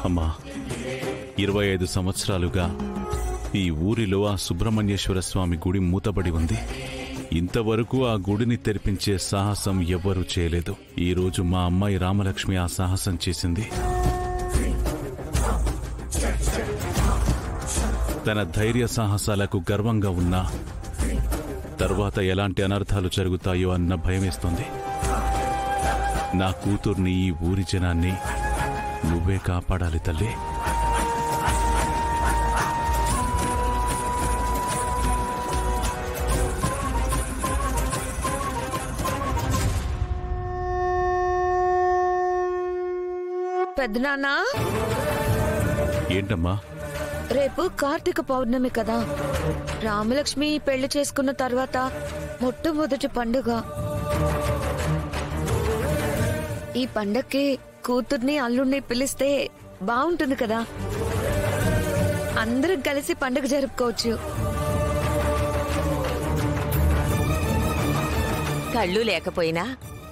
అమ్మా, 25 సంవత్సరాలుగా ఈ ఊరిలో ఆ సుబ్రహ్మణ్యేశ్వర స్వామి గుడి మూతబడి ఉంది. ఇంతవరకు ఆ గుడిని తెరిపించే సాహసం ఎవ్వరూ చేయలేదు. ఈ రోజు మా అమ్మాయి రామలక్ష్మి ఆ సాహసం చేసింది. తన ధైర్య సాహసాలకు గర్వంగా ఉన్నా తర్వాత ఎలాంటి అనర్థాలు జరుగుతాయో అన్న భయమేస్తోంది. నా కూతుర్ని, ఈ ఊరి జనాన్ని నువ్వే కాపాడాలి తల్లి. పెద్దనాన్నా, ఏంటమ్మా? రేపు కార్తీక పౌర్ణమి కదా. రామలక్ష్మి పెళ్లి చేసుకున్న తర్వాత మొట్టమొదటి పండుగ. ఈ పండక్కి కూతుర్ని అల్లుడిని పిలిస్తే బాగుంటుంది కదా. అందరం కలిసి పండుగ జరుపుకోవచ్చు. కళ్ళు లేకపోయినా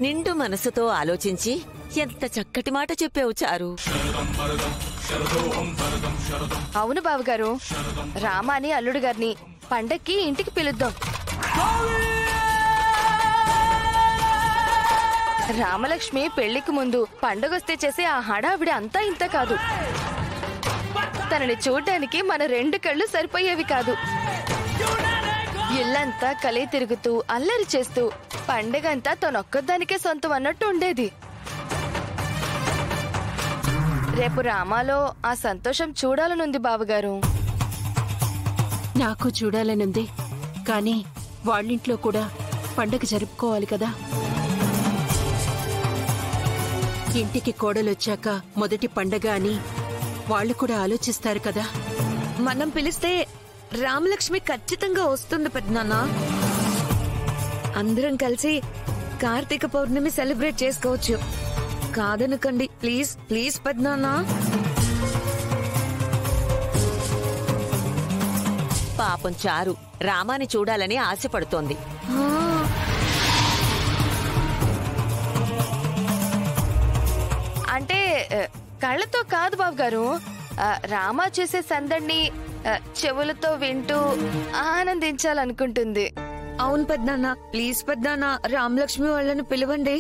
నిండు మనసుతో ఆలోచించి ఎంత చక్కటి మాట చెప్పావు చారు. అవును బావగారు, రామాని అల్లుడు గారిని పండక్కి ఇంటికి పిలుద్దాం. రామలక్ష్మి పెళ్లికి ముందు పండగొస్తే చేసే ఆ హడావిడి అంతా ఇంత కాదు. తనని చూడ్డానికి మన 2 కళ్ళు సరిపోయేవి కాదు. ఇల్లంతా కలయి తిరుగుతూ అల్లరి చేస్తూ పండగంతా తనొక్కదానికే సొంతం అన్నట్టు ఉండేది. రేపు రామాలో ఆ సంతోషం చూడాలనుంది బావగారు. నాకు చూడాలనుంది, కానీ వాళ్ళింట్లో కూడా పండగ జరుపుకోవాలి కదా. ఇంటికి కోడలొచ్చాక మొదటి పండగ అని వాళ్ళు కూడా ఆలోచిస్తారు కదా. మనం పిలిస్తే రామలక్ష్మి ఖచ్చితంగా వస్తుంది పెద్దనాన్న. అందరం కలిసి కార్తీక పౌర్ణమి సెలబ్రేట్ చేసుకోవచ్చు. కాదనకండి ప్లీజ్, ప్లీజ్ పెద్దనాన్న. పాపం చారు రామాని చూడాలని ఆశపడుతోంది. అంటే కళ్ళతో కాదు బావగారు, రామా చేసే సందడిని చెవులతో వింటూ ఆనందించాలనుకుంటుంది. అవును పెద్దనాన్న, ప్లీజ్ పెద్దనాన్న, రామలక్ష్మి వాళ్ళని పిలవండి.